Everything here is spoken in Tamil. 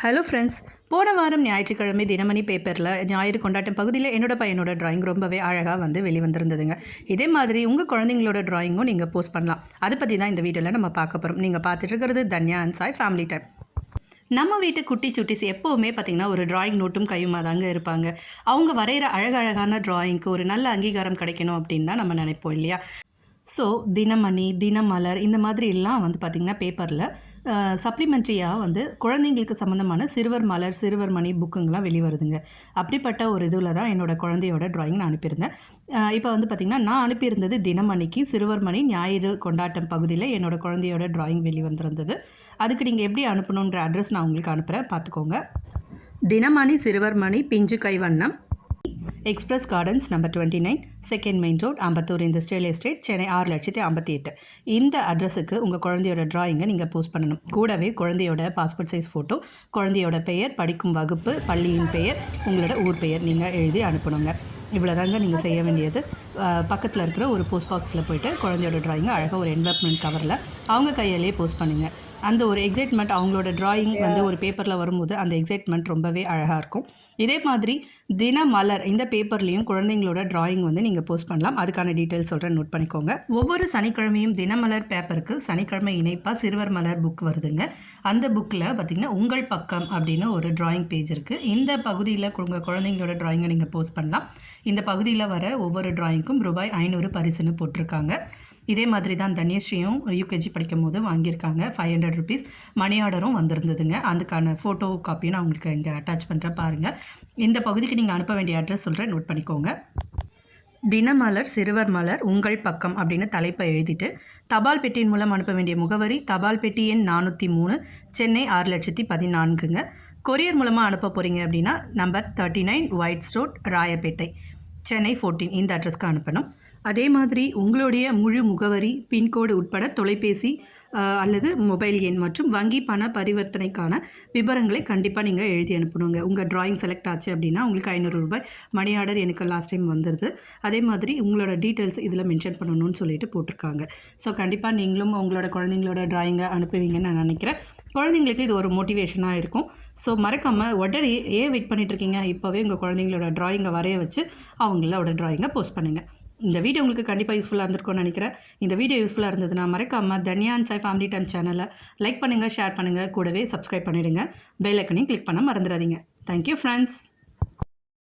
ஹலோ ஃப்ரெண்ட்ஸ், போன வாரம் ஞாயிற்றுக்கிழமை தினமணி பேப்பரில் ஞாயிறு கொண்டாட்டம் பகுதியில் என்னோட பையனோட டிராயிங் ரொம்பவே அழகாக வெளிவந்திருந்ததுங்க. இதே மாதிரி உங்கள் குழந்தைங்களோட டிராயிங்கும் நீங்கள் போஸ்ட் பண்ணலாம். அதை பற்றி தான் இந்த வீடியோவில் நம்ம பார்க்க போகிறோம். நீங்கள் பார்த்துட்டு இருக்கிறது Dhanya and Sai family time. நம்ம வீட்டு குட்டி சுட்டிஸ் எப்போவுமே பார்த்திங்கன்னா ஒரு டிராயிங் நோட்டும் கையுமா தாங்க இருப்பாங்க. அவங்க வரைகிற அழகழகான டிராயிங்க்கு ஒரு நல்ல அங்கீகாரம் கிடைக்கணும் அப்படின்னு தான் நம்ம நினைப்போம் இல்லையா? ஸோ தினமணி, தினமலர் இந்த மாதிரிலாம் பார்த்திங்கன்னா பேப்பரில் சப்ளிமெண்ட்ரியாக குழந்தைங்களுக்கு சம்மந்தமான சிறுவர் மலர், சிறுவர் மணி புக்குங்கெலாம் வெளிவருதுங்க. அப்படிப்பட்ட ஒரு இதில் தான் என்னோடய குழந்தையோட டிராயிங் நான் அனுப்பியிருந்தேன். இப்போ பார்த்திங்கன்னா நான் அனுப்பியிருந்தது தினமணிக்கு சிறுவர் மணி ஞாயிறு கொண்டாட்டம் பகுதியில் என்னோடய குழந்தையோட டிராயிங் வெளிவந்திருந்தது. அதுக்கு நீங்கள் எப்படி அனுப்பணுன்ற அட்ரஸ் நான் உங்களுக்கு அனுப்புகிறேன், பார்த்துக்கோங்க. தினமணி சிறுவர் மணி பிஞ்சு கைவண்ணம், express gardens number 29, second main road, Ambattur industrial estate, Chennai 6,58,000. இந்த அட்ரஸுக்கு உங்கள் குழந்தையோட டிராயிங்கை நீங்கள் போஸ்ட் பண்ணணும். கூடவே குழந்தையோட பாஸ்போர்ட் சைஸ் ஃபோட்டோ, குழந்தையோட பெயர், படிக்கும் வகுப்பு, பள்ளியின் பெயர், உங்களோட ஊர் பெயர் நீங்கள் எழுதி அனுப்பணுங்க. இவ்வளோதாங்க நீங்கள் செய்ய வேண்டியது. பக்கத்தில் இருக்கிற ஒரு போஸ்ட் பாக்ஸில் போய்ட்டு குழந்தையோட டிராயிங்கை அழகாக ஒரு என்வலப்மெண்ட் கவரில் அவங்க கையாலேயே போஸ்ட் பண்ணுங்கள். அந்த ஒரு எக்ஸைட்மெண்ட், அவங்களோட டிராயிங் ஒரு பேப்பரில் வரும்போது அந்த எக்ஸைட்மெண்ட் ரொம்பவே அழகாக இருக்கும். இதே மாதிரி தினமலர் இந்த பேப்பர்லேயும் குழந்தைங்களோட டிராயிங் நீங்கள் போஸ்ட் பண்ணலாம். அதுக்கான டீட்டெயில்ஸ் சொல்கிறேன், நோட் பண்ணிக்கோங்க. ஒவ்வொரு சனிக்கிழமையும் தினமலர் பேப்பருக்கு சனிக்கிழமை இணைப்பாக சிறுவர் மலர் புக் வருதுங்க. அந்த புக்கில் பார்த்திங்கன்னா உங்கள் பக்கம் அப்படின்னு ஒரு டிராயிங் பேஜ் இருக்குது. இந்த பகுதியில் உங்கள் குழந்தைங்களோட டிராயிங்கை நீங்கள் போஸ்ட் பண்ணலாம். இந்த பகுதியில் வர ஒவ்வொரு டிராயிங்க்கும் ரூபாய் 500 பரிசுன்னு போட்டிருக்காங்க. இதே மாதிரி தான் தன்யஸ்ரீயும் யூகேஜி படிக்கும் போது வாங்கியிருக்காங்க. 500 rupees மணி ஆர்டரும் வந்திருந்ததுங்க. அதுக்கான ஃபோட்டோ காப்பியும் நான் உங்களுக்கு இங்கே அட்டாச் பண்ணுறேன், பாருங்கள். இந்த பகுதிக்கு நீங்கள் அனுப்ப வேண்டிய அட்ரஸ் சொல்கிறேன், நோட் பண்ணிக்கோங்க. தினமலர் சிறுவர் மலர் உங்கள் பக்கம் அப்படின்னு தலைப்பை எழுதிட்டு தபால் பெட்டியின் மூலம் அனுப்ப வேண்டிய முகவரி தபால் பெட்டி எண் 403, சென்னை 6,14,000ங்க. கொரியர் மூலமாக அனுப்ப போகிறீங்க அப்படின்னா number 39 white strode, Royapettah, Chennai 14 இந்த அட்ரஸ்க்கு அனுப்பணும். அதே மாதிரி உங்களுடைய முழு முகவரி, பின்கோடு உட்பட தொலைபேசி அல்லது மொபைல் எண் மற்றும் வங்கி பண பரிவர்த்தனைக்கான விவரங்களை கண்டிப்பாக நீங்கள் எழுதி அனுப்பணுங்க. உங்கள் டிராயிங் செலக்ட் ஆச்சு அப்படின்னா உங்களுக்கு 500 ரூபாய் மணி ஆர்டர் எனக்கு லாஸ்ட் டைம் வந்துடுது. அதே மாதிரி உங்களோட டீட்டெயில்ஸ் இதில் மென்ஷன் பண்ணணும்னு சொல்லிட்டு போட்டிருக்காங்க. ஸோ கண்டிப்பாக நீங்களும் உங்களோட குழந்தைங்களோட டிராயிங்கை அனுப்புவீங்கன்னு நான் நினைக்கிறேன். குழந்தைங்களுக்கு இது ஒரு மோட்டிவேஷனாக இருக்கும். ஸோ மறக்காமல் உடனே ஏன் வெயிட் பண்ணிகிட்ருக்கீங்க, இப்போவே உங்கள் குழந்தைங்களோட டிராயிங்கை வரைய வச்சு அவங்களோட டிராயிங்கை போஸ்ட் பண்ணுங்கள். இந்த வீடியோ உங்களுக்கு கண்டிப்பாக யூஸ்ஃபுல்லாக இருந்திருக்கும்னு நினைக்கிறேன். இந்த வீடியோ யூஸ்ஃபுல்லாக இருந்ததுன்னா மறக்காமல் Dhanya and Sai family time சேனலை லைக் பண்ணுங்கள், ஷேர் பண்ணுங்கள், கூடவே சப்ஸ்கிரைப் பண்ணிவிடுங்க. பெல் ஐக்கனையும் கிளிக் பண்ண மறந்துடாதீங்க. Thank you friends.